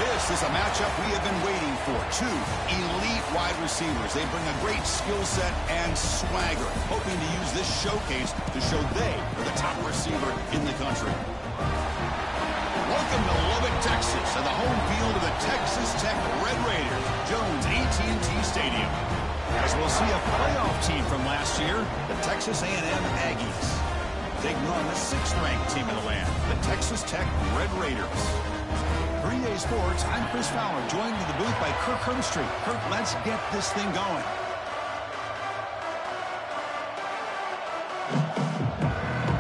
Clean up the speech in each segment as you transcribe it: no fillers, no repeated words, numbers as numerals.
This is a matchup we have been waiting for. Two elite wide receivers. They bring a great skill set and swagger, hoping to use this showcase to show they are the top receiver in the country. Welcome to Lubbock, Texas, and the home field of the Texas Tech Red Raiders, Jones AT&T Stadium. As we'll see a playoff team from last year, the Texas A&M Aggies, taking on the 6th-ranked team in the land, the Texas Tech Red Raiders. For EA Sports, I'm Chris Fowler, joined in the booth by Kirk Herbstreit. Kirk, let's get this thing going.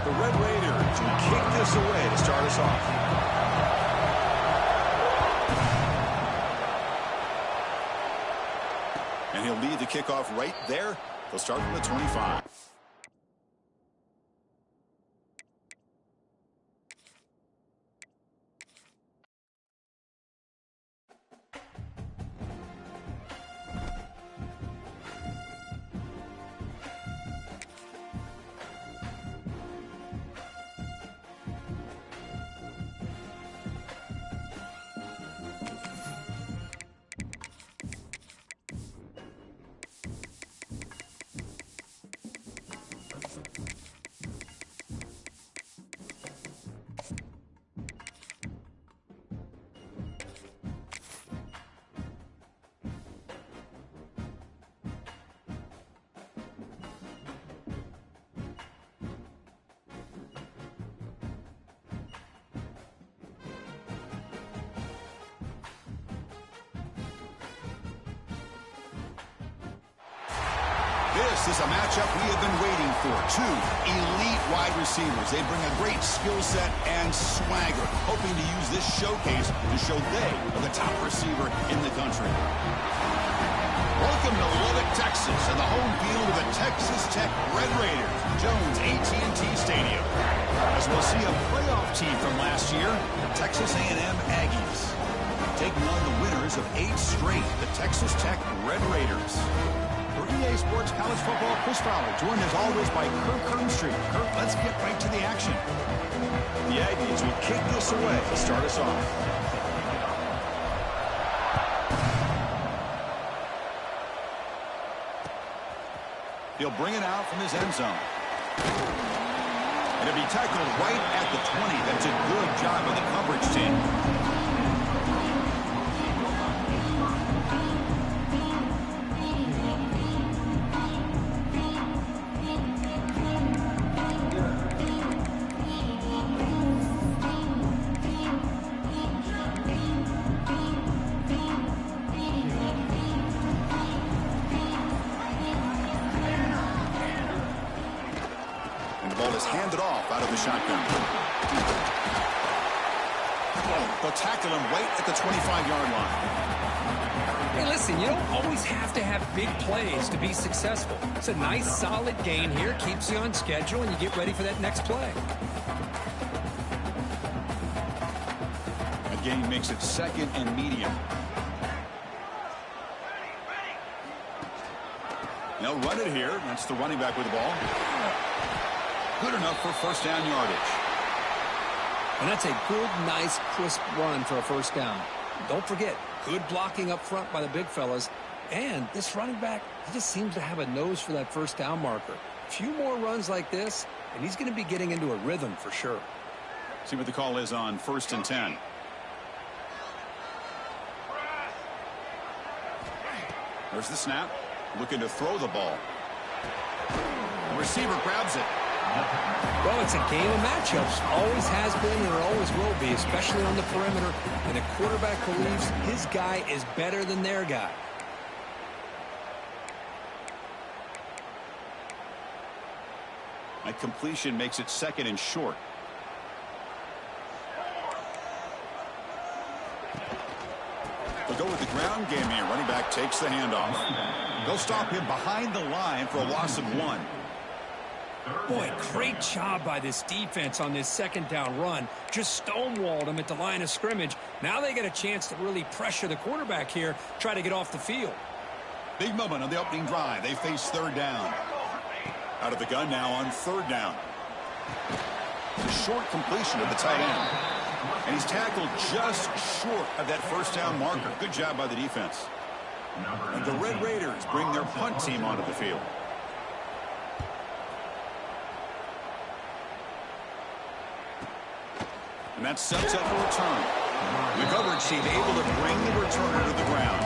The Red Raiders will kick this away to start us off. And he'll lead the kickoff right there. They'll start from the 25. This is a matchup we have been waiting for. Two elite wide receivers. They bring a great skill set and swagger, hoping to use this showcase to show they are the top receiver in the country. Welcome to Lubbock, Texas, and the home field of the Texas Tech Red Raiders, Jones AT&T Stadium. As we'll see a playoff team from last year, the Texas A&M Aggies, taking on the winners of 8 straight, the Texas Tech Red Raiders. For EA Sports College Football, Chris Fowler, joined as always by Kirk Herbstreit. Kirk, let's get right to the action. The Aggies will kick this away to start us off. He'll bring it out from his end zone. And it'll be tackled right at the 20. That's a good job of the coverage team. Handed off out of the shotgun. They'll tackle him right at the 25-yard line. Hey, listen, you don't always have to have big plays to be successful. It's a nice, solid gain here. Keeps you on schedule, and you get ready for that next play. That gain makes it 2nd and medium. They'll run it here. That's the running back with the ball. Good enough for first down yardage. And that's a good, nice, crisp run for a first down. Don't forget, good blocking up front by the big fellas. And this running back, he just seems to have a nose for that first down marker. A few more runs like this, and he's going to be getting into a rhythm for sure. See what the call is on 1st and 10. There's the snap. Looking to throw the ball. The receiver grabs it. Well, it's a game of matchups. Always has been and it always will be, especially on the perimeter. And the quarterback believes his guy is better than their guy. That completion makes it 2nd and short. They'll go with the ground game here. Running back takes the handoff. They'll stop him behind the line for a loss of 1. Boy, great job by this defense on this 2nd down run. Just stonewalled him at the line of scrimmage. Now they get a chance to really pressure the quarterback here, try to get off the field. Big moment on the opening drive. They face 3rd down. Out of the gun now on 3rd down. The short completion of the tight end. And he's tackled just short of that first down marker. Good job by the defense. And the Red Raiders bring their punt team onto the field. And that sets up a return. The coverage team able to bring the returner to the ground.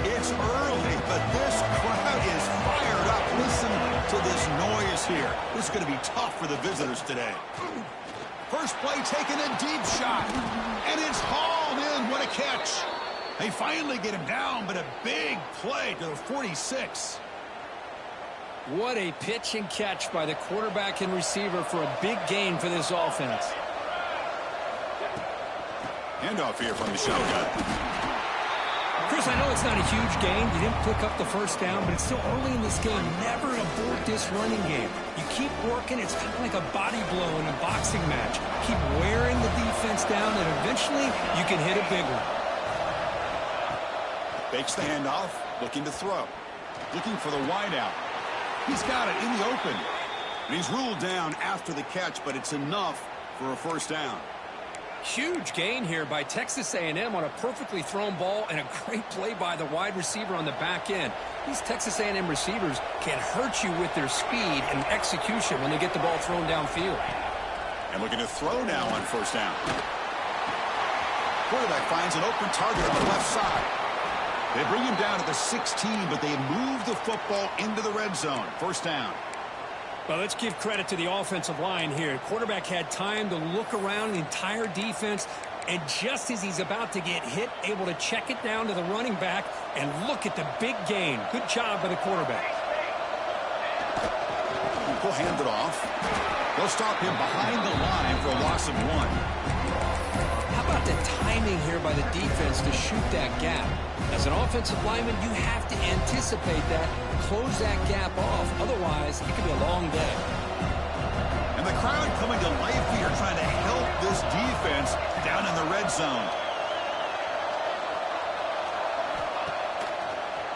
It's early, but this crowd is fired up. Listen to this noise here. This is going to be tough for the visitors today. First play taking a deep shot. And it's hauled in. What a catch. They finally get him down, but a big play to the 46. What a pitch and catch by the quarterback and receiver for a big gain for this offense. Handoff here from the shotgun. Chris, I know it's not a huge gain. You didn't pick up the first down, but it's still early in this game. Never abort this running game. You keep working. It's kind of like a body blow in a boxing match. Keep wearing the defense down, and eventually you can hit a big one. Fakes the handoff, looking to throw. Looking for the wideout. He's got it in the open. And he's ruled down after the catch, but it's enough for a first down. Huge gain here by Texas A&M on a perfectly thrown ball and a great play by the wide receiver on the back end. These Texas A&M receivers can hurt you with their speed and execution when they get the ball thrown downfield. And looking to throw now on first down. Quarterback finds an open target on the left side. They bring him down to the 16, but they move the football into the red zone. First down. Well, let's give credit to the offensive line here. Quarterback had time to look around the entire defense, and just as he's about to get hit, able to check it down to the running back, and look at the big gain. Good job by the quarterback. He'll hand it off. They'll stop him behind the line for a loss of 1. How about the timing here by the defense to shoot that gap? As an offensive lineman, you have to anticipate that, close that gap off. Otherwise, it could be a long day. And the crowd coming to life here, trying to help this defense down in the red zone.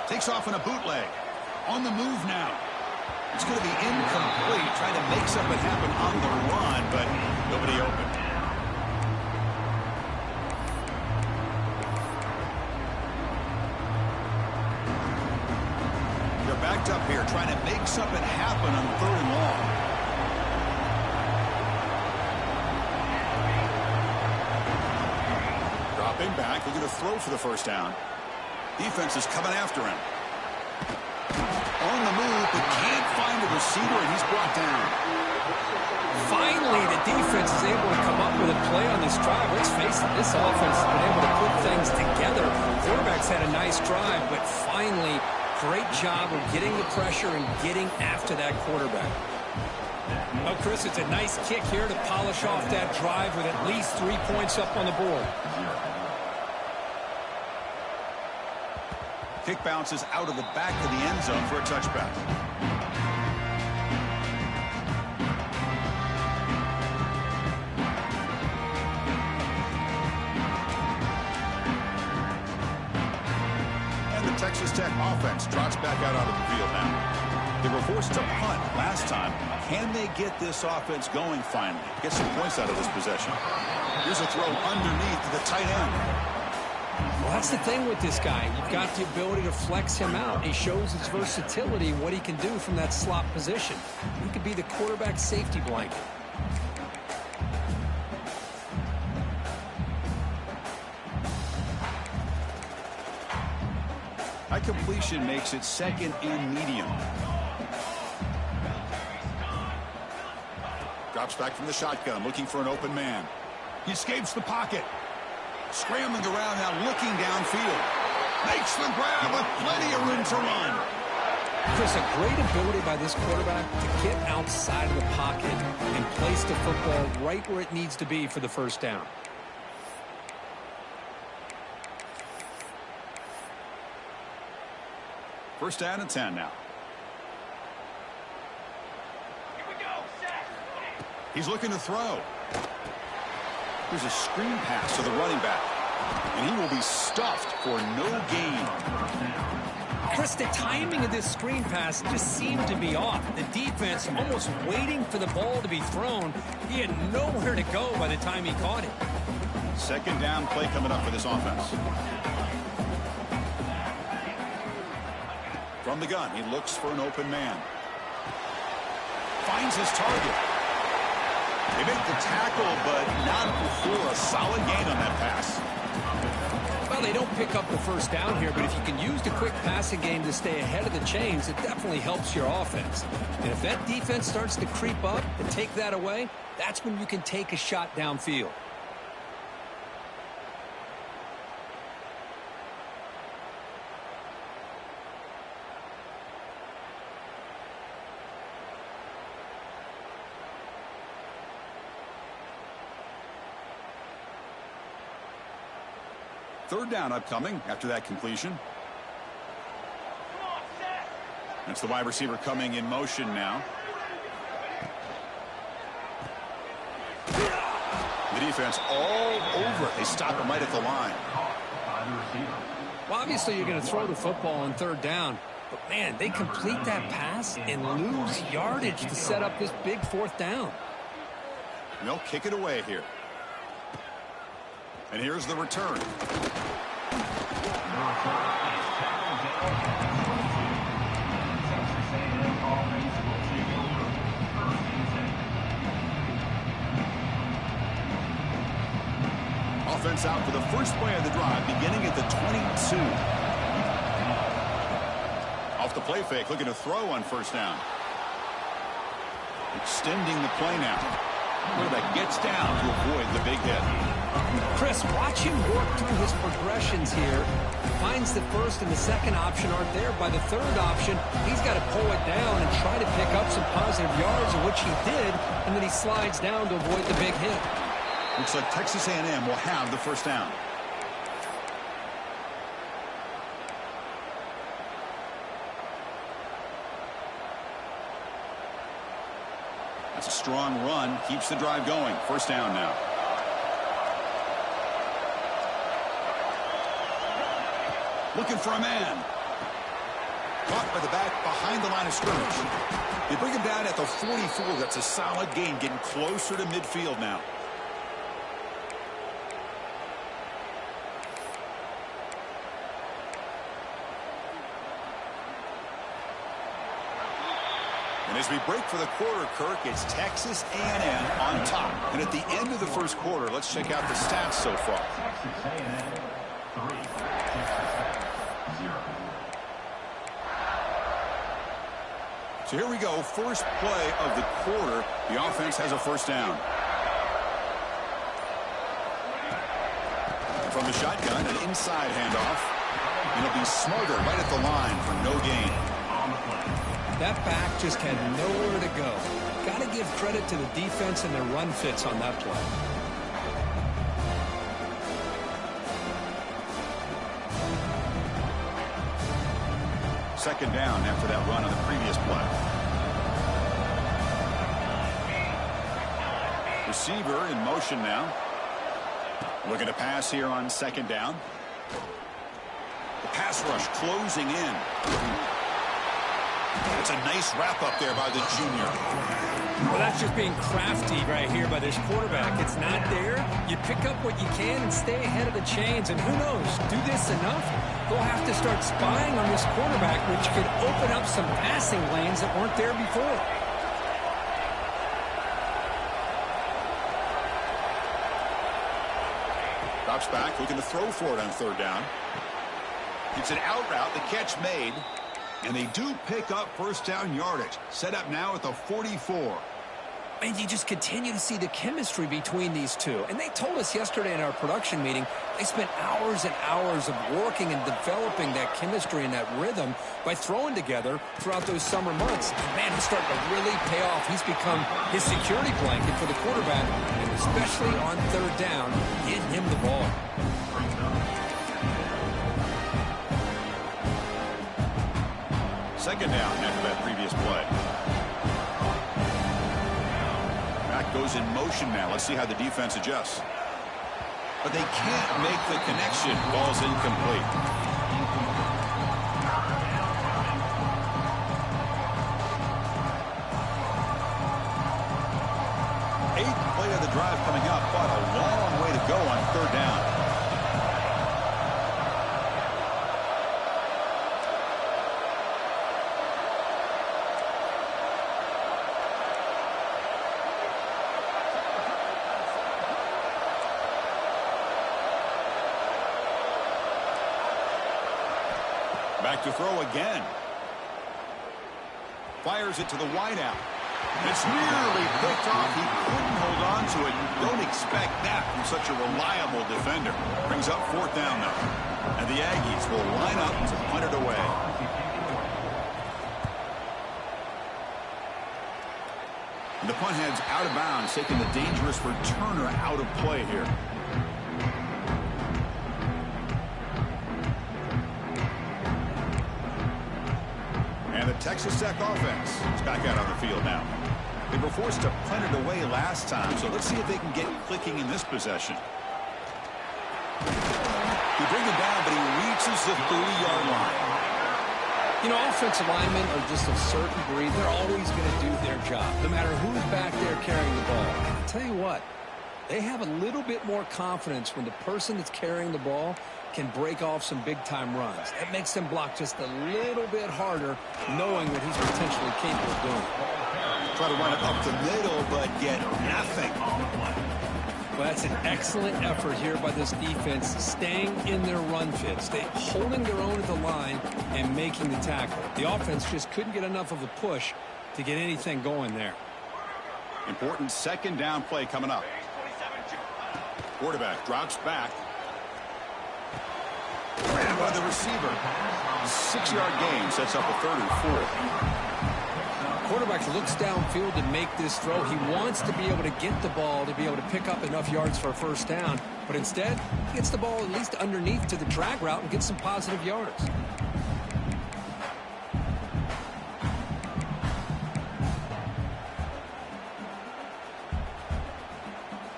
Takes off in a bootleg. On the move now. It's going to be incomplete, trying to make something happen on the run, but nobody open. Backed up here, trying to make something happen on 3rd and long. Dropping back, looking to throw for the first down. Defense is coming after him. On the move, but can't find a receiver, and he's brought down. Finally, the defense is able to come up with a play on this drive. Let's face it, this offense has been able to put things together. Quarterback's had a nice drive, but finally, great job of getting the pressure and getting after that quarterback. Well, Chris, it's a nice kick here to polish off that drive with at least 3 points up on the board. Kick bounces out of the back of the end zone for a touchback. Texas Tech offense trots back out onto the field now. They were forced to punt last time. Can they get this offense going finally? Get some points out of this possession. Here's a throw underneath to the tight end. Well, that's the thing with this guy. You've got the ability to flex him out. He shows his versatility, what he can do from that slot position. He could be the quarterback safety blanket. High completion makes it 2nd and medium. Drops back from the shotgun, looking for an open man. He escapes the pocket. Scrambling around now, looking downfield. Makes the grab with plenty of room to run. Chris, a great ability by this quarterback to get outside of the pocket and place the football right where it needs to be for the first down. First down and 10 now. Here we go, set. He's looking to throw. Here's a screen pass to the running back. And he will be stuffed for no gain. Chris, the timing of this screen pass just seemed to be off. The defense almost waiting for the ball to be thrown. He had nowhere to go by the time he caught it. Second down play coming up for this offense. From the gun, he looks for an open man. Finds his target. They make the tackle, but not before a solid gain on that pass. Well, they don't pick up the first down here, but if you can use the quick passing game to stay ahead of the chains, it definitely helps your offense. And if that defense starts to creep up and take that away, that's when you can take a shot downfield. Third down upcoming after that completion. Come on, set. That's the wide receiver coming in motion now. The defense all over it. They stop him right at the line. Well, obviously you're going to throw the football on third down, but man, they complete that pass and lose yardage to set up this big fourth down. And they'll kick it away here. And here's the return. Offense out for the first play of the drive, beginning at the 22. Off the play fake, looking to throw on first down. Extending the play now. Quarterback gets down to avoid the big hit. Chris, watch him work through his progressions here. He finds the first and the second option aren't there. By the third option, he's got to pull it down and try to pick up some positive yards, which he did, and then he slides down to avoid the big hit. Looks like Texas A&M will have the first down. That's a strong run. Keeps the drive going. First down now. Looking for a man. Caught by the back behind the line of scrimmage. They bring him down at the 44. That's a solid gain, getting closer to midfield now. And as we break for the quarter, Kirk, it's Texas A&M on top. And at the end of the first quarter, let's check out the stats so far. Texas A&M 3, Texas 0. So here we go, first play of the quarter. The offense has a first down. From the shotgun, an inside handoff. And it'll be Smarter right at the line for no gain. That back just had nowhere to go. Got to give credit to the defense and their run fits on that play. Second down after that run on the previous play. Receiver in motion now. Looking to pass here on second down. The pass rush closing in. It's a nice wrap up there by the junior. Well, that's just being crafty right here by this quarterback. It's not there. You pick up what you can and stay ahead of the chains. And who knows, do this enough, they'll have to start spying on this quarterback, which could open up some passing lanes that weren't there before. Drops back, looking to throw for it on third down. It's an out route, the catch made. And they do pick up first down yardage. Set up now at the 44. And you just continue to see the chemistry between these two. And they told us yesterday in our production meeting, they spent hours and hours of working and developing that chemistry and that rhythm by throwing together throughout those summer months. And man, it's starting to really pay off. He's become his security blanket for the quarterback, and especially on third down, getting him the ball. Second down after that previous play. Back goes in motion now. Let's see how the defense adjusts. but they can't make the connection. Ball's incomplete. Eighth play of the drive coming up, but a long way to go on third down. Back to throw again. Fires it to the wideout. It's nearly picked off. He couldn't hold on to it. Don't expect that from such a reliable defender. Brings up fourth down, though. And the Aggies will line up to punt it away. And the punt heads out of bounds, taking the dangerous returner out of play here. And the Texas Tech offense is back out on the field now. They were forced to punt it away last time, so let's see if they can get clicking in this possession. He brings it down, but he reaches the 30-yard line. You know, offensive linemen are just a certain breed. They're always going to do their job, no matter who's back there carrying the ball. I'll tell you what, they have a little bit more confidence when the person that's carrying the ball can break off some big-time runs. That makes them block just a little bit harder, knowing what he's potentially capable of doing. Try to run it up the middle, but get nothing. Well, that's an excellent effort here by this defense, staying in their run fit, holding their own at the line and making the tackle. The offense just couldn't get enough of a push to get anything going there. Important second down play coming up. Quarterback drops back. Grabbed by the receiver. 6-yard gain sets up a 3rd and 4. Quarterback looks downfield to make this throw. He wants to be able to get the ball to be able to pick up enough yards for a first down, but instead he gets the ball at least underneath to the drag route and gets some positive yards.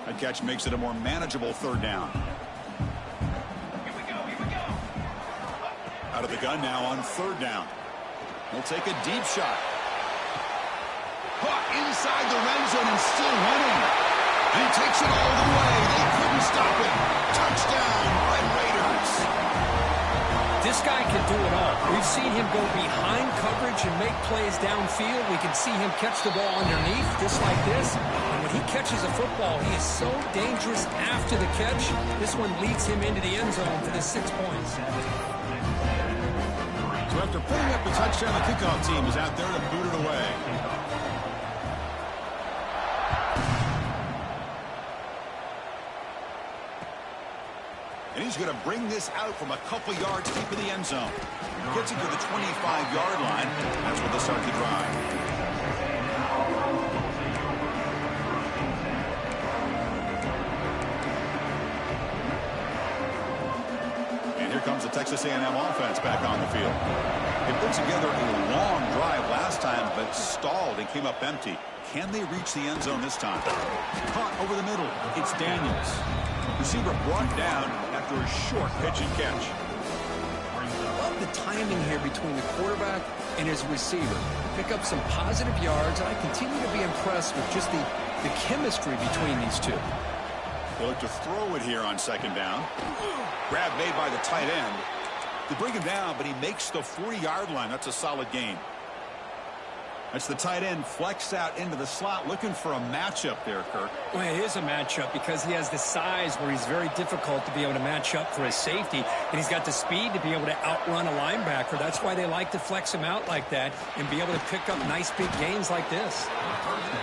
That catch makes it a more manageable 3rd down. Out of the gun now on 3rd down. He'll take a deep shot. Caught inside the red zone and still winning. And he takes it all the way. They couldn't stop it. Touchdown, Red Raiders. This guy can do it all. We've seen him go behind coverage and make plays downfield. We can see him catch the ball underneath, just like this. And when he catches a football, he is so dangerous after the catch. This one leads him into the end zone for the 6 points. So after putting up the touchdown, the kickoff team is out there to boot it away. And he's going to bring this out from a couple yards deep in the end zone. Gets it to the 25-yard line. That's where they start the drive. And here comes the Texas A&M offense back on the field. They put together a long drive last time, but stalled and came up empty. Can they reach the end zone this time? Caught over the middle. It's Daniels. Receiver brought down after a short pitch and catch. I love the timing here between the quarterback and his receiver. Pick up some positive yards, and I continue to be impressed with just the chemistry between these two. They look to throw it here on 2nd down. Grab made by the tight end. They bring him down, but he makes the 40-yard line. That's a solid gain. That's the tight end flexed out into the slot, looking for a matchup there, Kirk. Well, it is a matchup because he has the size where he's very difficult to be able to match up for his safety, and he's got the speed to be able to outrun a linebacker. That's why they like to flex him out like that and be able to pick up nice big gains like this.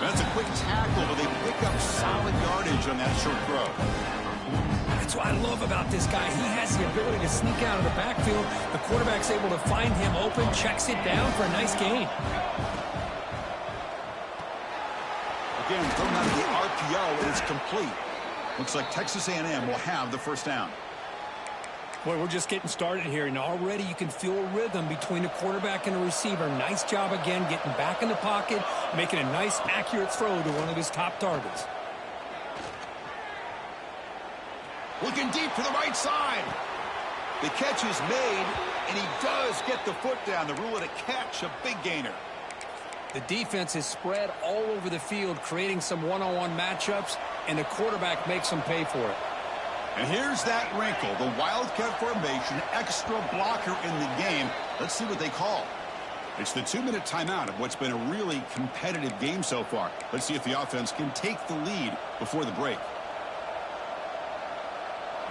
That's a quick tackle, but they pick up solid yardage on that short throw. That's what I love about this guy. He has the ability to sneak out of the backfield. The quarterback's able to find him open, checks it down for a nice gain. Again, thrown out of the RPO, and it's complete. Looks like Texas A&M will have the first down. Boy, we're just getting started here, and already you can feel a rhythm between the quarterback and the receiver. Nice job again getting back in the pocket, making a nice, accurate throw to one of his top targets. Looking deep to the right side. The catch is made, and he does get the foot down. The rule of a catch, a big gainer. The defense is spread all over the field, creating some one-on-one matchups, and the quarterback makes them pay for it. And here's that wrinkle, the Wildcat formation, extra blocker in the game. Let's see what they call. It's the 2-minute timeout of what's been a really competitive game so far. Let's see if the offense can take the lead before the break.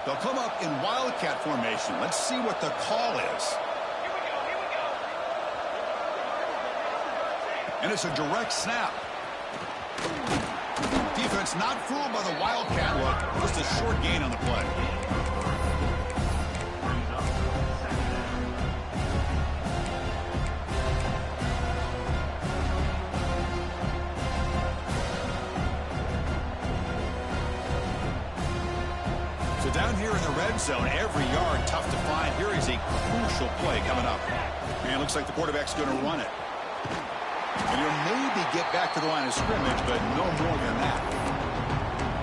They'll come up in Wildcat formation. Let's see what the call is. And it's a direct snap. Defense not fooled by the Wildcat look. Just a short gain on the play. So down here in the red zone, every yard tough to find. Here is a crucial play coming up. And it looks like the quarterback's going to run it. And he'll maybe get back to the line of scrimmage, but no more than that.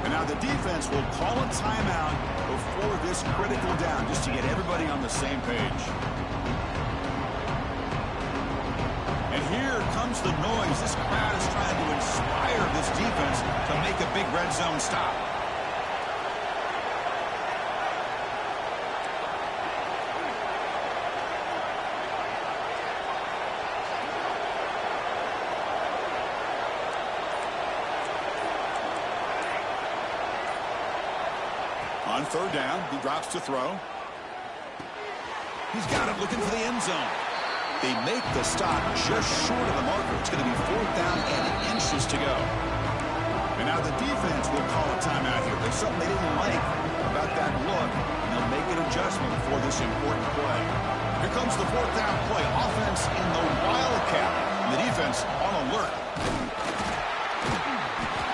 And now the defense will call a timeout before this critical down, just to get everybody on the same page. And here comes the noise. This crowd is trying to inspire this defense to make a big red zone stop. On third down, he drops to throw. He's got it, looking for the end zone. They make the stop just short of the marker. It's going to be fourth down and inches to go. And now the defense will call a timeout here. There's something they didn't like about that look, and they'll make an adjustment for this important play. Here comes the fourth down play. Offense in the Wildcat. And the defense on alert.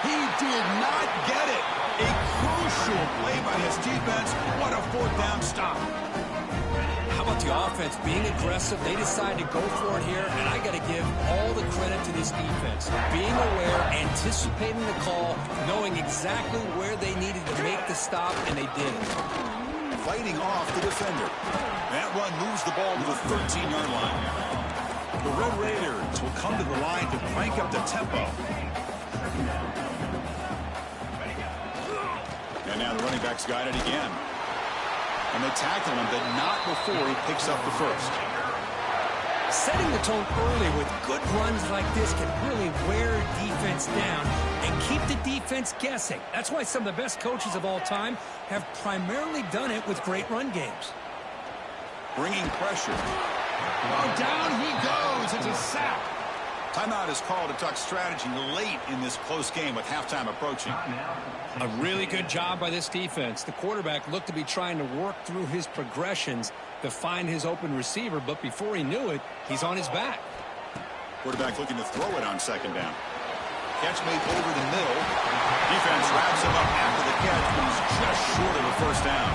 He did not get it. A crucial play by his defense. What a fourth down stop. How about the offense being aggressive? They decide to go for it here, and I got to give all the credit to this defense. Being aware, anticipating the call, knowing exactly where they needed to make the stop, and they did. Fighting off the defender. That run moves the ball to the 13-yard line. The Red Raiders will come to the line to crank up the tempo. And now the running back's got it again. And they tackle him, but not before he picks up the first. Setting the tone early with good runs like this can really wear defense down and keep the defense guessing. That's why some of the best coaches of all time have primarily done it with great run games. Bringing pressure. Oh, down he goes. It's a sack. Timeout is called to talk strategy late in this close game with halftime approaching. A really good job by this defense. The quarterback looked to be trying to work through his progressions to find his open receiver, but before he knew it, he's on his back. Quarterback looking to throw it on second down. Catch made over the middle. Defense wraps him up after the catch, but he's just short of the first down.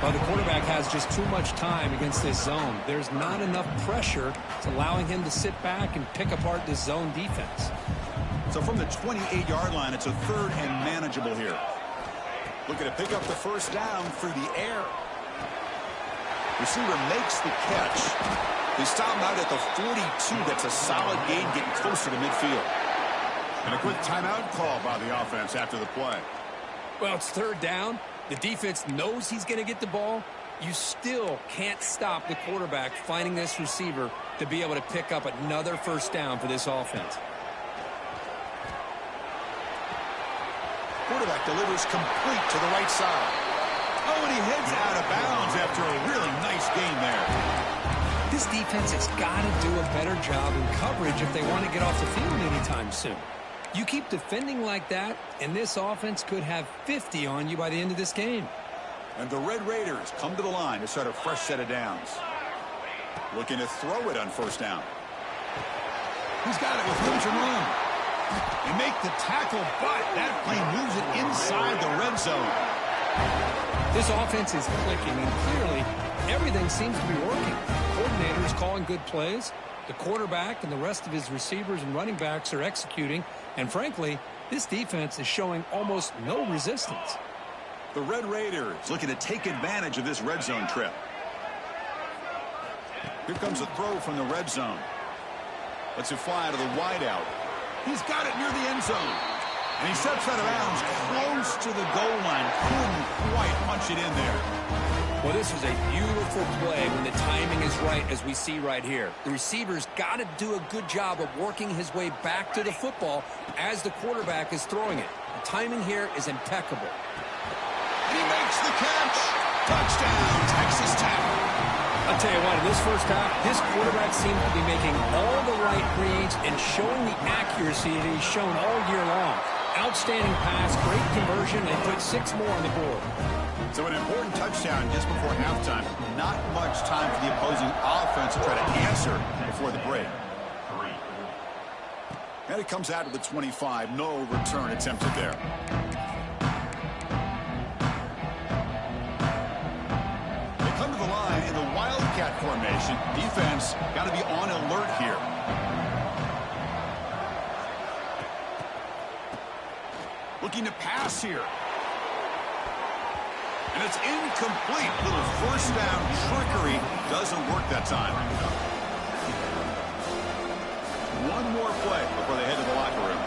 Well, the quarterback has just too much time against this zone. There's not enough pressure to allowing him to sit back and pick apart this zone defense. So from the 28-yard line, it's a third and manageable here. Looking to pick up the first down through the air. Receiver makes the catch. They stop him out at the 42. That's a solid gain, getting closer to midfield. And a quick timeout call by the offense after the play. Well, it's third down. The defense knows he's going to get the ball. You still can't stop the quarterback finding this receiver to be able to pick up another first down for this offense. Quarterback delivers complete to the right side. Oh, and he heads out of bounds after a really nice gain there. This defense has got to do a better job in coverage if they want to get off the field anytime soon. You keep defending like that, and this offense could have 50 on you by the end of this game. And the Red Raiders come to the line to start a fresh set of downs. Looking to throw it on first down. He's got it with room to run. They make the tackle, but that play moves it inside the red zone. This offense is clicking, and clearly everything seems to be working. The coordinator is calling good plays. The quarterback and the rest of his receivers and running backs are executing. And frankly, this defense is showing almost no resistance. The Red Raiders looking to take advantage of this red zone trip. Here comes a throw from the red zone. Lets it fly to the wideout. He's got it near the end zone. And he steps out of bounds close to the goal line. Couldn't quite punch it in there. Well, this was a beautiful play when the timing is right, as we see right here. The receiver's got to do a good job of working his way back to the football as the quarterback is throwing it. The timing here is impeccable. He makes the catch. Touchdown, Texas Tech. I'll tell you what, in this first half, this quarterback seems to be making all the right reads and showing the accuracy that he's shown all year long. Outstanding pass, great conversion. They put 6 more on the board. So an important touchdown just before halftime. Not much time for the opposing offense to try to answer before the break. And it comes out to the 25. No return attempted there. They come to the line in the Wildcat formation. Defense got to be on alert here. Looking to pass here. And it's incomplete. Little first down trickery doesn't work that time. One more play before they head to the locker room.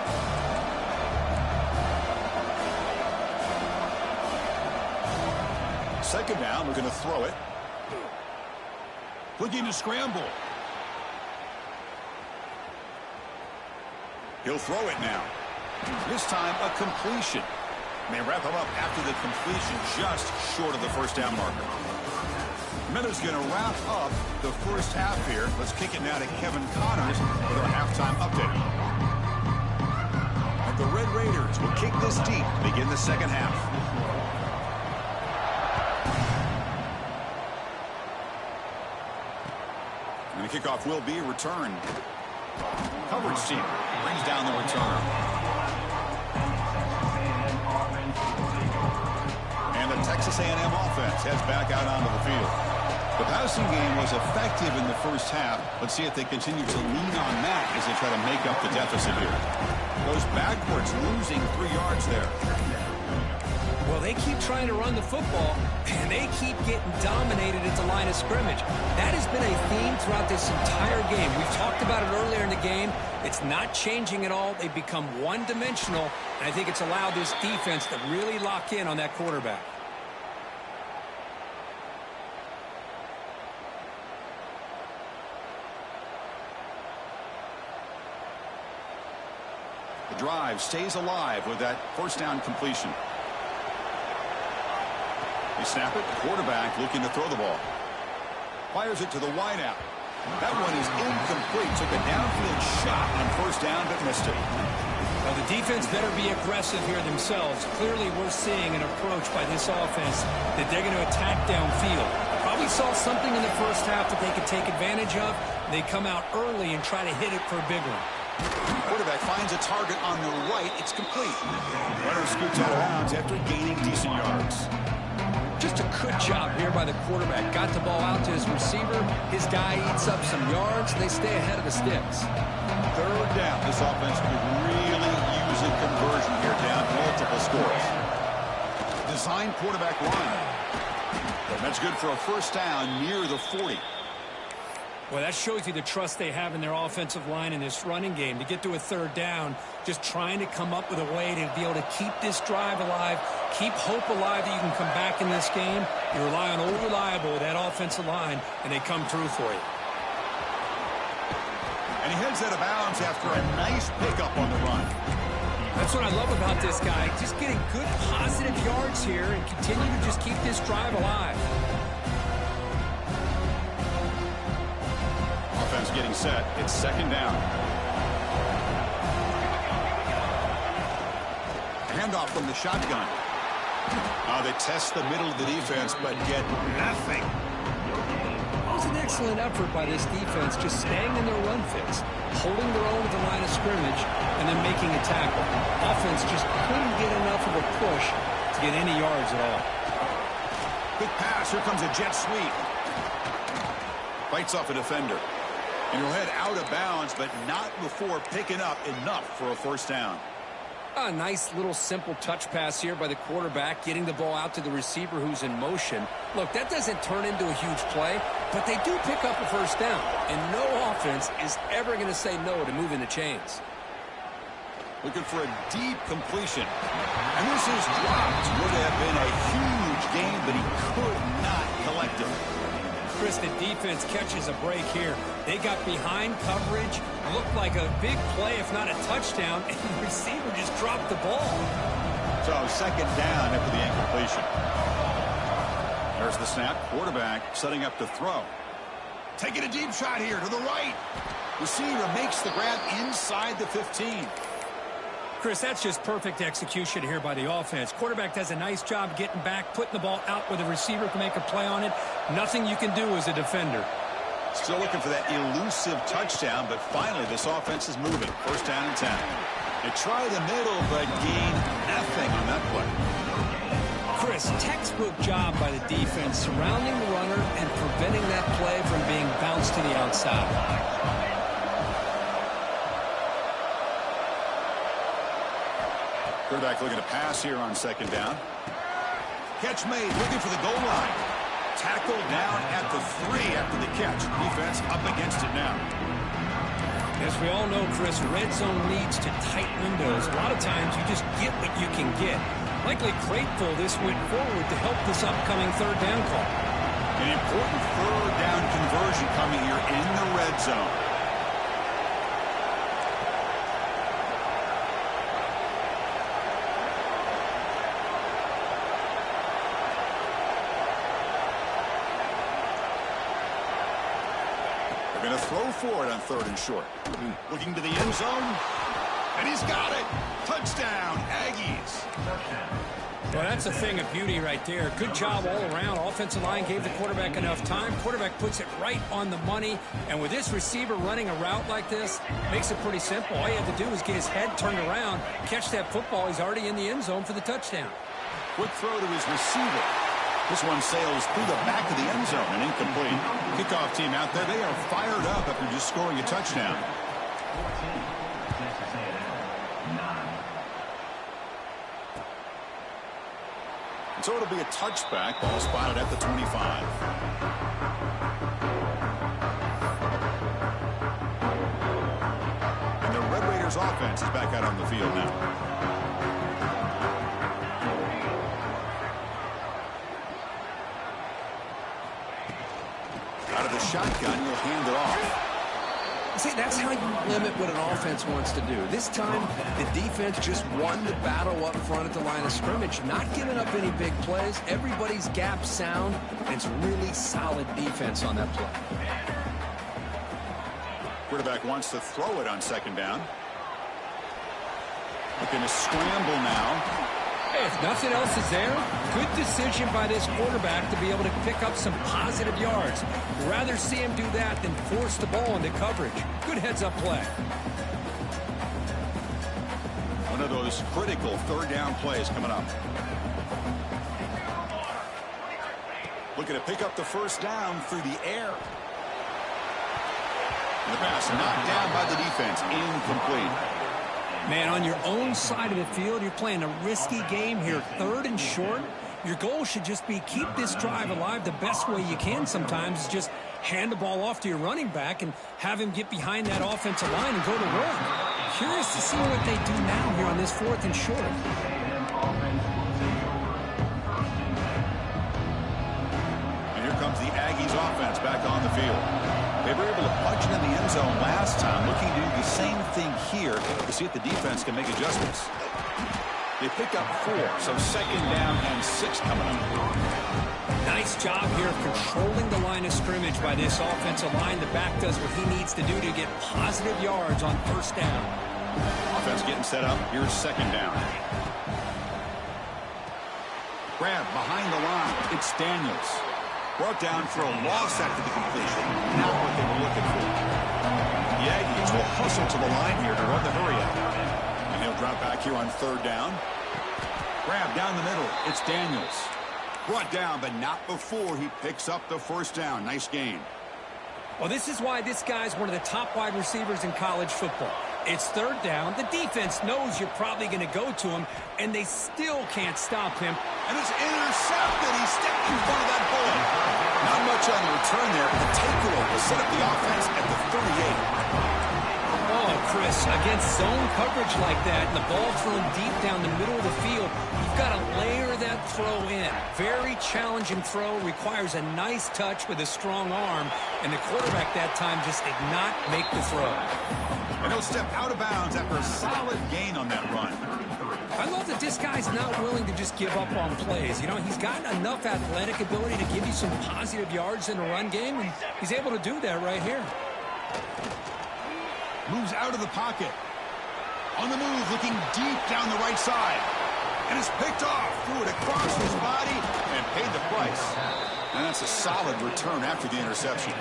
Second down, looking to throw it. Looking to scramble. He'll throw it now. This time a completion. And they wrap him up after the completion just short of the first down marker. Miller's going to wrap up the first half here. Let's kick it now to Kevin Connors with our halftime update. And the Red Raiders will kick this deep to begin the second half. And the kickoff will be returned. Coverage team brings down the return. And the Texas A&M offense heads back out onto the field. The passing game was effective in the first half. Let's see if they continue to lean on that as they try to make up the deficit here. Goes backwards, losing 3 yards there. Well, they keep trying to run the football, and they keep getting dominated at the line of scrimmage. That has been a theme throughout this entire game. We've talked about it earlier in the game. It's not changing at all. They've become one-dimensional, and I think it's allowed this defense to really lock in on that quarterback. The drive stays alive with that first down completion. They snap it. Quarterback looking to throw the ball. Fires it to the wideout. That one is incomplete. Took a downfield shot on first down, but missed it. Well, the defense better be aggressive here themselves. Clearly, we're seeing an approach by this offense that they're going to attack downfield. Probably saw something in the first half that they could take advantage of. They come out early and try to hit it for a big one. Quarterback finds a target on the right. It's complete. Runner scoots out of bounds after gaining decent yards. Just a good job here by the quarterback. Got the ball out to his receiver. His guy eats up some yards. They stay ahead of the sticks. Third down. This offense could really use a conversion here, down multiple scores. Design quarterback run. That's good for a first down near the 40. Well, that shows you the trust they have in their offensive line in this running game. To get to a third down, just trying to come up with a way to be able to keep this drive alive, keep hope alive that you can come back in this game. You rely on Old Reliable with that offensive line, and they come through for you. And he heads out of bounds after a nice pickup on the run. That's what I love about this guy. Just getting good positive yards here and continue to just keep this drive alive. Offense getting set. It's second down. Handoff from the shotgun. They test the middle of the defense, but get nothing. It was an excellent effort by this defense, just staying in their run fits, holding their own at the line of scrimmage, and then making a tackle. Offense just couldn't get enough of a push to get any yards at all. Quick pass. Here comes a jet sweep. Fights off a defender. And he'll head out of bounds, but not before picking up enough for a first down. A nice little simple touch pass here by the quarterback, getting the ball out to the receiver who's in motion. Look, that doesn't turn into a huge play, but they do pick up a first down, and no offense is ever going to say no to moving the chains. Looking for a deep completion. And this is dropped. Would have been a huge gain, but he could not collect it. Chris, the defense catches a break here. They got behind coverage, looked like a big play, if not a touchdown, and the receiver just dropped the ball. So second down after the incompletion. There's the snap. Quarterback setting up to throw. Taking a deep shot here to the right. Receiver makes the grab inside the 15. Chris, that's just perfect execution here by the offense. Quarterback does a nice job getting back, putting the ball out where the receiver can make a play on it. Nothing you can do as a defender. Still looking for that elusive touchdown, but finally this offense is moving. First down and 10. They try the middle, but gain nothing on that play. Chris, textbook job by the defense surrounding the runner and preventing that play from being bounced to the outside. Quarterback looking to pass here on second down. Catch made, looking for the goal line. Tackled down at the 3 after the catch. Defense up against it now. As we all know, Chris, red zone leads to tight windows. A lot of times you just get what you can get. Likely grateful this went forward to help this upcoming third down call. An important third down conversion coming here in the red zone. Going to throw for it on third and short. Looking to the end zone. And he's got it. Touchdown, Aggies. Well, that's a thing of beauty right there. Good job all around. Offensive line gave the quarterback enough time. Quarterback puts it right on the money. And with this receiver running a route like this, makes it pretty simple. All you have to do is get his head turned around, catch that football. He's already in the end zone for the touchdown. Quick throw to his receiver. This one sails through the back of the end zone and incomplete. Kickoff team out there, they are fired up after just scoring a touchdown. And so it'll be a touchback. Ball spotted at the 25. And the Red Raiders offense is back out on the field now. Out of the shotgun, you'll hand it off. See, that's how you limit what an offense wants to do. This time, the defense just won the battle up front at the line of scrimmage, not giving up any big plays. Everybody's gap sound, and it's really solid defense on that play. Quarterback wants to throw it on second down. Looking to scramble now. Hey, if nothing else is there, good decision by this quarterback to be able to pick up some positive yards. Rather see him do that than force the ball into coverage. Good heads-up play. One of those critical third down plays coming up. Looking to pick up the first down through the air. And the pass knocked down by the defense. Incomplete. Man, on your own side of the field, you're playing a risky game here. Third and short. Your goal should just be keep this drive alive the best way you can sometimes is just hand the ball off to your running back and have him get behind that offensive line and go to work. Curious to see what they do now here on this fourth and short. And here comes the Aggies offense back on the field. They were able to punch it in the end zone last time, looking to do the same thing here to see if the defense can make adjustments. They pick up 4, so second down and 6 coming up. Nice job here of controlling the line of scrimmage by this offensive line. The back does what he needs to do to get positive yards on first down. Offense getting set up. Here's second down. Grab behind the line. It's Daniels. Brought down for a loss after the completion. Not what they were looking for. The Aggies will hustle to the line here to run the hurry out. And he'll drop back here on third down. Grab down the middle. It's Daniels. Brought down, but not before he picks up the first down. Nice gain. Well, this is why this guy's one of the top wide receivers in college football. It's third down. The defense knows you're probably going to go to him, and they still can't stop him. And it's intercepted. He stepped in front of that bullet. Not much on the return there, but the takeaway will set up the offense at the 38. Oh, Chris, against zone coverage like that, and the ball thrown deep down the middle of the field, you've got to layer that throw in. Very challenging throw, requires a nice touch with a strong arm, and the quarterback that time just did not make the throw. And he'll step out of bounds after a solid gain on that run. I love that this guy's not willing to just give up on plays. You know, he's got enough athletic ability to give you some positive yards in the run game, and he's able to do that right here. Moves out of the pocket. On the move, looking deep down the right side. And it's picked off. Threw it across his body and paid the price. And that's a solid return after the interception.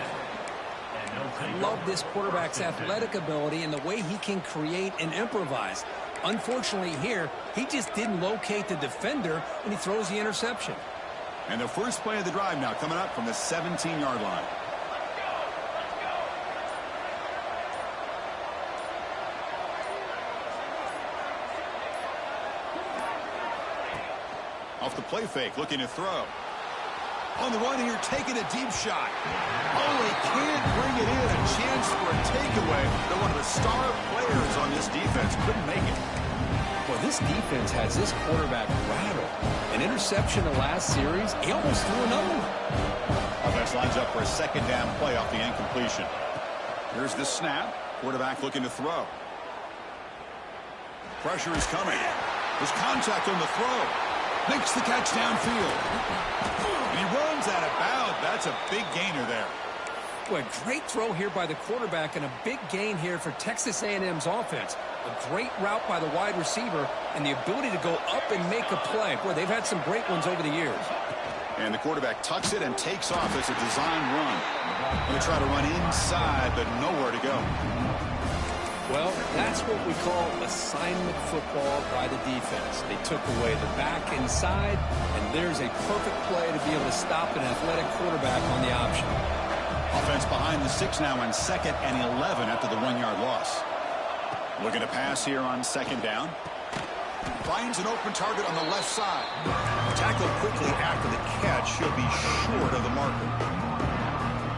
I love this quarterback's athletic ability and the way he can create and improvise. Unfortunately here, he just didn't locate the defender, and he throws the interception. And the first play of the drive now coming up from the 17-yard line. Off the play fake, looking to throw. On the run here, taking a deep shot. Oh, he can't bring it in. A chance for a takeaway. They're one of the star players on this defense. Couldn't make it. Well, this defense has this quarterback rattled. An interception the last series, he almost threw another one. Offense lines up for a second down play off the incompletion. Here's the snap. Quarterback looking to throw. Pressure is coming. There's contact on the throw. Makes the catch downfield. And he runs out of bounds. That's a big gainer there. Well, a great throw here by the quarterback and a big gain here for Texas A&M's offense. A great route by the wide receiver and the ability to go up and make a play. Boy, they've had some great ones over the years. And the quarterback tucks it and takes off as a design run. Going to try to run inside, but nowhere to go. Well, that's what we call assignment football by the defense. They took away the back inside, and there's a perfect play to be able to stop an athletic quarterback on the option. Offense behind the 6 now on 2nd and 11 after the 1-yard loss. Looking to pass here on 2nd down. Finds an open target on the left side. Tackled quickly after the catch. He'll be short of the marker.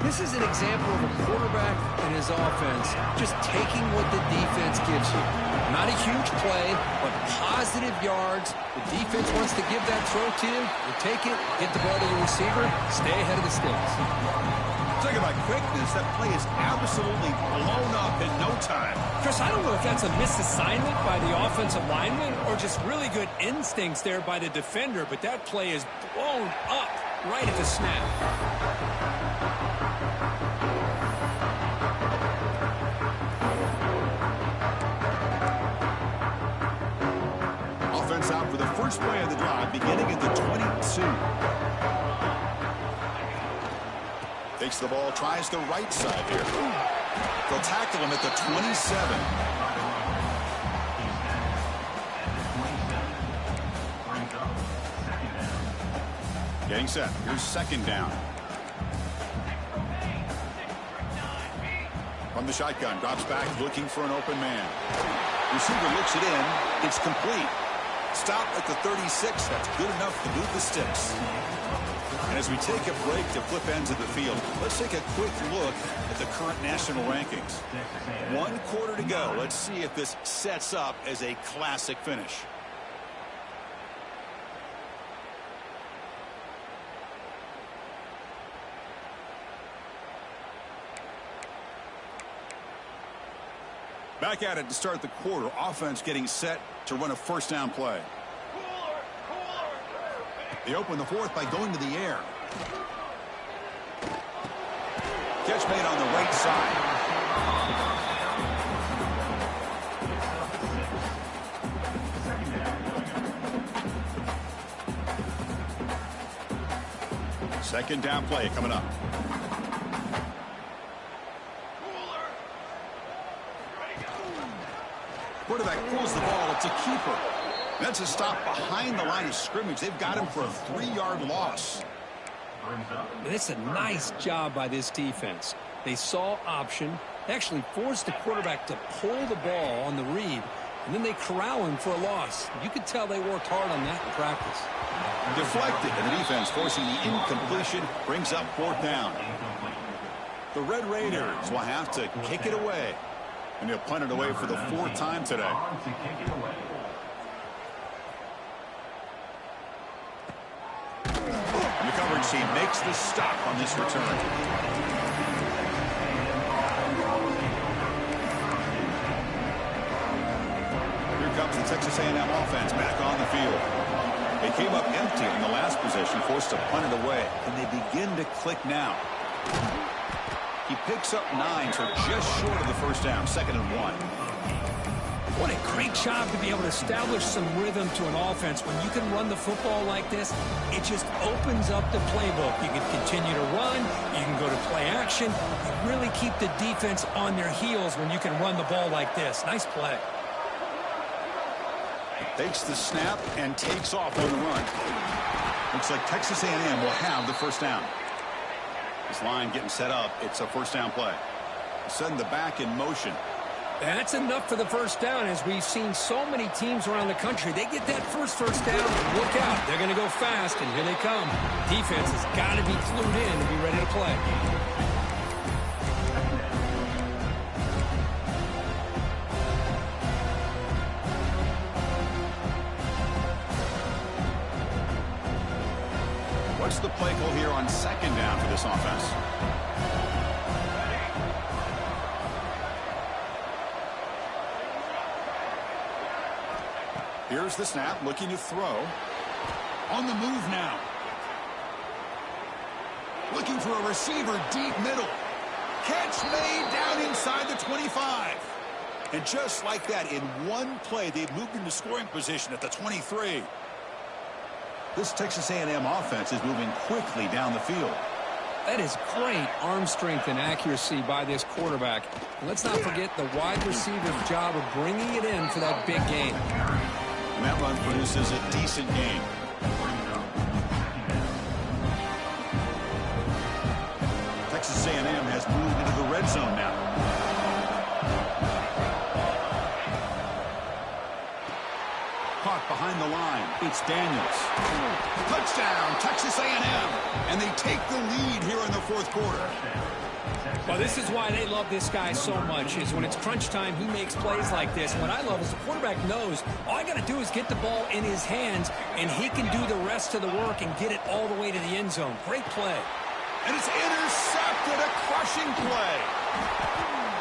This is an example of a quarterback and his offense just taking what the defense gives you. Not a huge play, but positive yards. The defense wants to give that throw to you. You take it, get the ball to your receiver, stay ahead of the sticks. Talk about quickness. That play is absolutely blown up in no time. Chris, I don't know if that's a misassignment by the offensive lineman or just really good instincts there by the defender, but that play is blown up right at the snap. Offense out for the first play of the drive, beginning at the 22. Takes the ball, tries the right side here. They'll tackle him at the 27. Getting set. Here's 2nd down. From the shotgun, drops back, looking for an open man. Receiver looks it in. It's complete. Stop at the 36. That's good enough to move the sticks. And as we take a break to flip ends of the field, let's take a quick look at the current national rankings. 1 quarter to go. Let's see if this sets up as a classic finish. Back at it to start the quarter. Offense getting set to run a first down play. They open the 4th by going to the air. Catch made on the right side. Second down play coming up. Quarterback pulls the ball. It's a keeper. That's a stop behind the line of scrimmage. They've got him for a 3-yard loss. And it's a nice job by this defense. They saw option. They actually forced the quarterback to pull the ball on the read, and then they corral him for a loss. You could tell they worked hard on that in practice. Deflected, and the defense forcing the incompletion brings up 4th down. The Red Raiders will have to kick it away, and they'll punt it away for the 4th time today. And the coverage team makes the stop on this return. Here comes the Texas A&M offense back on the field. They came up empty in the last possession, forced to punt it away. And they begin to click now. He picks up 9, so just short of the first down, 2nd and 1. What a great job to be able to establish some rhythm to an offense. When you can run the football like this, it just opens up the playbook. You can continue to run. You can go to play action. You really keep the defense on their heels when you can run the ball like this. Nice play. Takes the snap and takes off on the run. Looks like Texas A&M will have the first down. This line getting set up. It's a first down play. Send the back in motion. That's enough for the first down. As we've seen so many teams around the country, they get that first down. Look out. They're going to go fast, and here they come. Defense has got to be clued in to be ready to play. What's the play call here on 2nd down for this offense? Here's the snap, looking to throw. On the move now. Looking for a receiver deep middle. Catch made down inside the 25. And just like that, in one play, they've moved into scoring position at the 23. This Texas A&M offense is moving quickly down the field. That is great arm strength and accuracy by this quarterback. And let's not forget the wide receiver's job of bringing it in for that big game. And that run produces a decent gain. Texas A&M has moved into the red zone now. Caught behind the line. It's Daniels. Touchdown, Texas A&M. And they take the lead here in the 4th quarter. Well, this is why they love this guy so much, is when it's crunch time, he makes plays like this. What I love is the quarterback knows all I got to do is get the ball in his hands, and he can do the rest of the work and get it all the way to the end zone. Great play. And it's intercepted, a crushing play.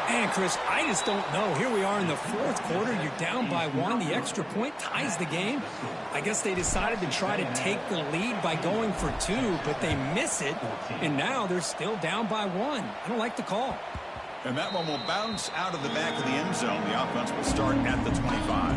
Man, Chris, I just don't know. Here we are in the 4th quarter. You're down by 1. The extra point ties the game. I guess they decided to try to take the lead by going for 2, but they miss it, and now they're still down by 1. I don't like the call. And that one will bounce out of the back of the end zone. The offense will start at the 25.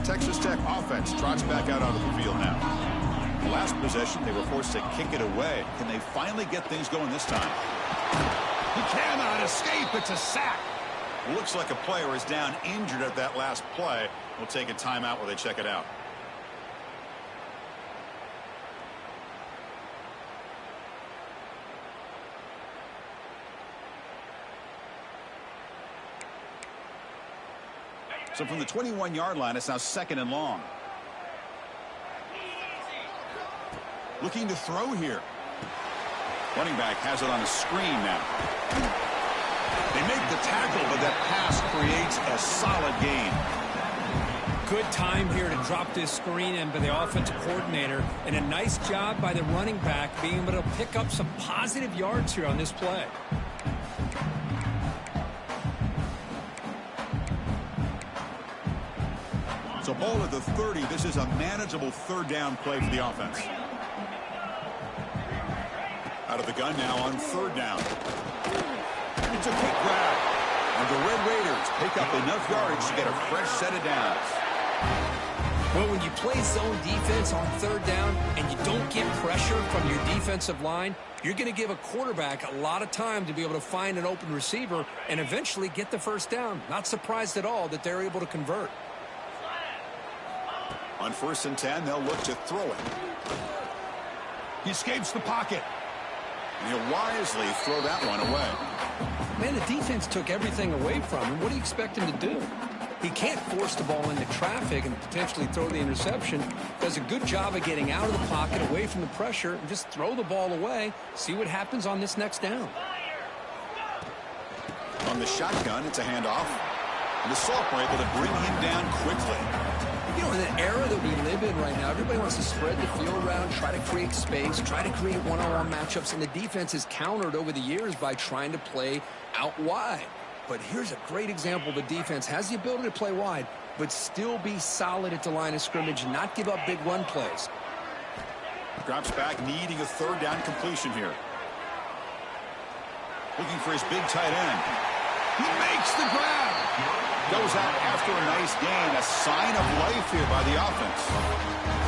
Texas Tech offense trots back out onto the field now. The last possession, they were forced to kick it away. Can they finally get things going this time? He cannot escape. It's a sack. Looks like a player is down injured at that last play. We'll take a timeout while they check it out. So from the 21-yard line, it's now 2nd and long. Looking to throw here. Running back has it on a screen now. They make the tackle, but that pass creates a solid gain. Good time here to drop this screen in by the offensive coordinator, and a nice job by the running back being able to pick up some positive yards here on this play. So ball at the 30. This is a manageable 3rd down play for the offense. Out of the gun now on 3rd down. It's a quick grab. And the Red Raiders pick up enough yards to get a fresh set of downs. Well, when you play zone defense on third down and you don't get pressure from your defensive line, you're going to give a quarterback a lot of time to be able to find an open receiver and eventually get the first down. Not surprised at all that they're able to convert. On 1st and 10, they'll look to throw it. He escapes the pocket. And he'll wisely throw that one away. Man, the defense took everything away from him. What do you expect him to do? He can't force the ball into traffic and potentially throw the interception. Does a good job of getting out of the pocket, away from the pressure, and just throw the ball away. See what happens on this next down. On the shotgun, it's a handoff. And the Salk were able to bring him down quickly. You know, in the era that we live in right now, everybody wants to spread the field around, try to create space, try to create one-on-one matchups, and the defense has countered over the years by trying to play out wide. But here's a great example of a defense has the ability to play wide, but still be solid at the line of scrimmage and not give up big run plays. Drops back, needing a third down completion here. Looking for his big tight end. He makes the grab. Goes out after a nice gain. A sign of life here by the offense.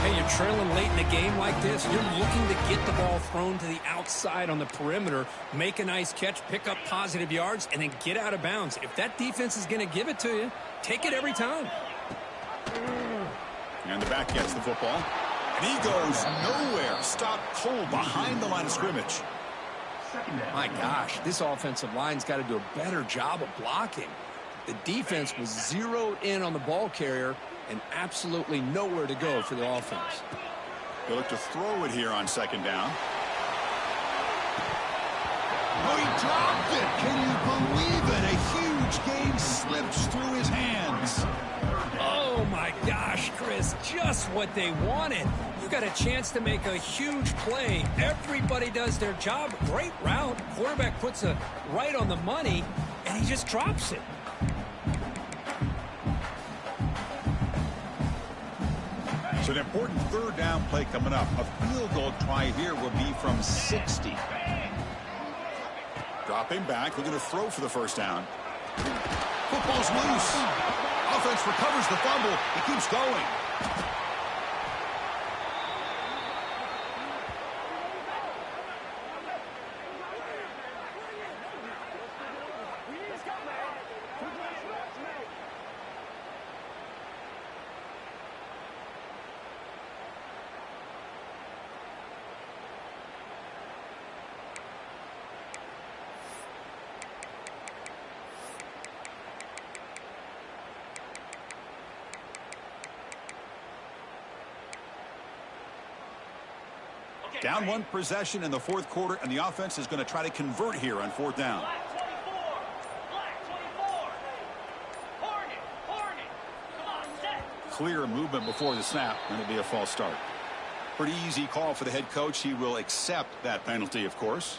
Hey, you're trailing late in a game like this. You're looking to get the ball thrown to the outside on the perimeter, make a nice catch, pick up positive yards, and then get out of bounds. If that defense is going to give it to you, take it every time. And the back gets the football. And he goes nowhere. Stopped cold behind the line of scrimmage. My gosh, this offensive line's got to do a better job of blocking. The defense was zeroed in on the ball carrier and absolutely nowhere to go for the offense. They look to throw it here on 2nd down. Oh, he dropped it. Can you believe it? A huge gain slips through his hands. Oh, my gosh, Chris, just what they wanted. You got a chance to make a huge play. Everybody does their job. Great route. Quarterback puts it right on the money, and he just drops it. It's an important 3rd down play coming up. A field goal try here will be from 60. Dropping back, looking to throw for the 1st down. Football's loose. Offense recovers the fumble. He keeps going. Down 1 possession in the 4th quarter, and the offense is going to try to convert here on 4th down. Clear movement before the snap, and it'll be a false start. Pretty easy call for the head coach. He will accept that penalty, of course.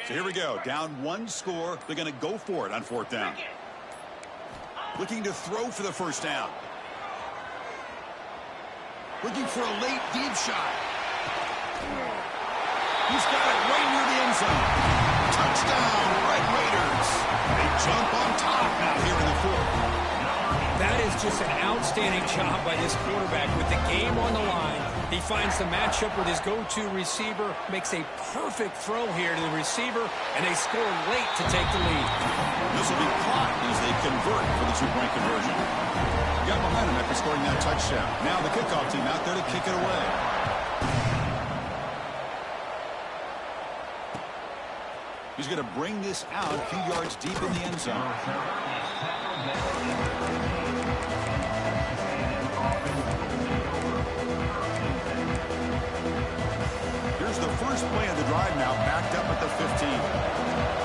So here we go. Down 1 score. They're going to go for it on 4th down. Looking to throw for the 1st down. Looking for a late deep shot. He's got it right near the end zone. Touchdown, Red Raiders. They jump on top now here in the 4th. That is just an outstanding job by this quarterback with the game on the line. He finds the matchup with his go-to receiver, makes a perfect throw here to the receiver, and they score late to take the lead. This will be caught as they convert for the 2-point conversion. Got behind him after scoring that touchdown. Now the kickoff team out there to kick it away. He's going to bring this out a few yards deep in the end zone. Here's the first play of the drive now, backed up at the 15.